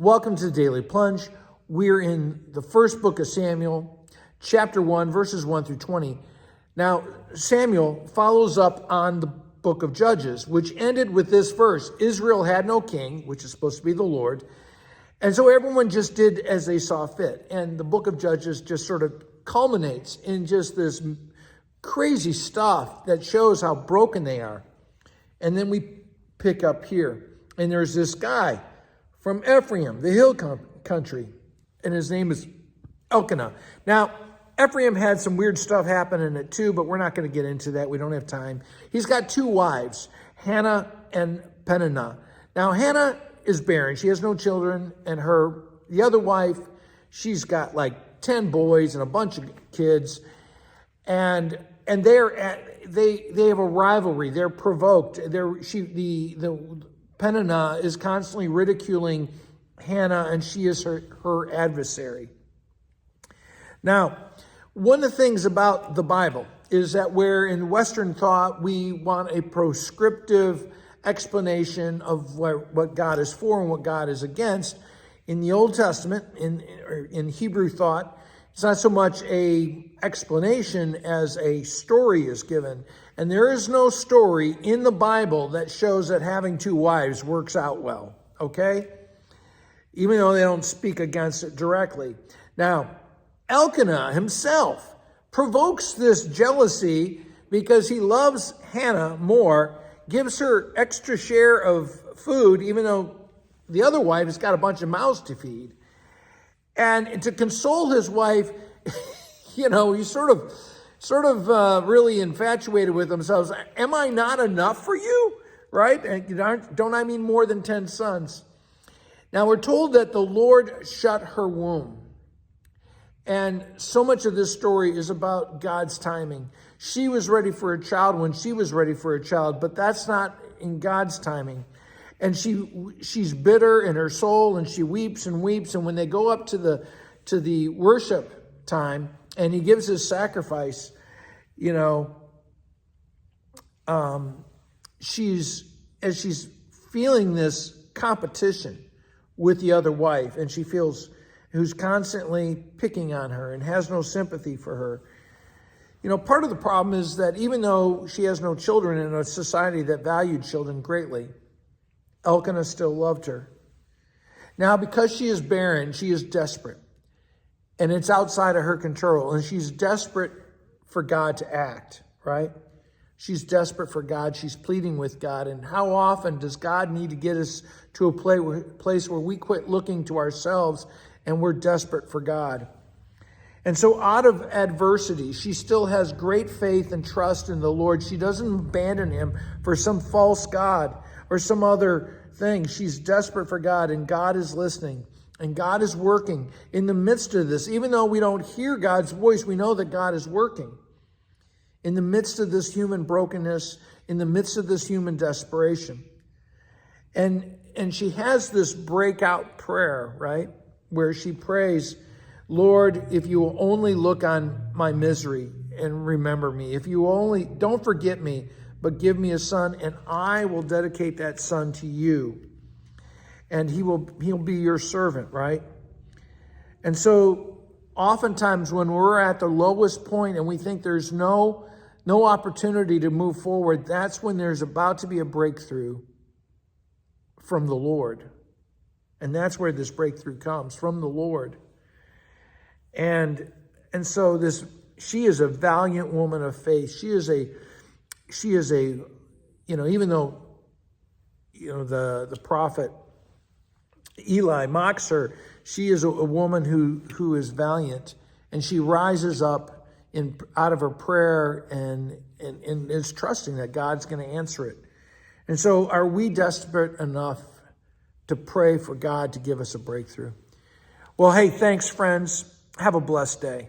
Welcome to the Daily Plunge. We're in the first book of Samuel, chapter 1, verses 1 through 20. Now, Samuel follows up on the book of Judges, which ended with this verse: Israel had no king, which is supposed to be the Lord. And so everyone just did as they saw fit. And the book of Judges just sort of culminates in just this crazy stuff that shows how broken they are. And then we pick up here. And there's this guy from Ephraim, the hill country, and his name is Elkanah. Now, Ephraim had some weird stuff happen in it too, but we're not going to get into that. We don't have time. He's got two wives, Hannah and Peninnah. Now, Hannah is barren. She has no children, and the other wife, she's got like 10 boys and a bunch of kids, and they have a rivalry. They're provoked. Peninnah is constantly ridiculing Hannah, and she is her adversary. Now, one of the things about the Bible is that where in Western thought we want a prescriptive explanation of what God is for and what God is against, in the Old Testament, in Hebrew thought, it's not so much a explanation as a story is given. And there is no story in the Bible that shows that having two wives works out well, okay? Even though they don't speak against it directly. Now, Elkanah himself provokes this jealousy because he loves Hannah more, gives her extra share of food, even though the other wife has got a bunch of mouths to feed. And to console his wife, he's sort of really infatuated with themselves. Am I not enough for you? Right? And don't I mean more than 10 sons? Now we're told that the Lord shut her womb. And so much of this story is about God's timing. She was ready for a child when she was ready for a child, but that's not in God's timing. And she's bitter in her soul, and she weeps and weeps. And when they go up to the worship time, and he gives his sacrifice, she's feeling this competition with the other wife, and she feels who's constantly picking on her and has no sympathy for her. Part of the problem is that even though she has no children in a society that valued children greatly, Elkanah still loved her. Now, because she is barren, she is desperate. And it's outside of her control. And she's desperate for God to act, right? She's desperate for God. She's pleading with God. And how often does God need to get us to a place where we quit looking to ourselves and we're desperate for God? And so out of adversity, she still has great faith and trust in the Lord. She doesn't abandon him for some false god or some other thing. She's desperate for God, and God is listening, and God is working in the midst of this. Even though we don't hear God's voice, we know that God is working in the midst of this human brokenness, in the midst of this human desperation. And she has this breakout prayer, right, where she prays, Lord, if you will only look on my misery and remember me, if you only don't forget me, but give me a son, and I will dedicate that son to you. And he'll be your servant, right? And so oftentimes when we're at the lowest point and we think there's no opportunity to move forward, that's when there's about to be a breakthrough from the Lord. And that's where this breakthrough comes, from the Lord. And so she is a valiant woman of faith. She is a even though, the prophet Eli mocks her, she is a woman who is valiant, and she rises up out of her prayer and is trusting that God's going to answer it. And so are we desperate enough to pray for God to give us a breakthrough? Well, hey, thanks, friends. Have a blessed day.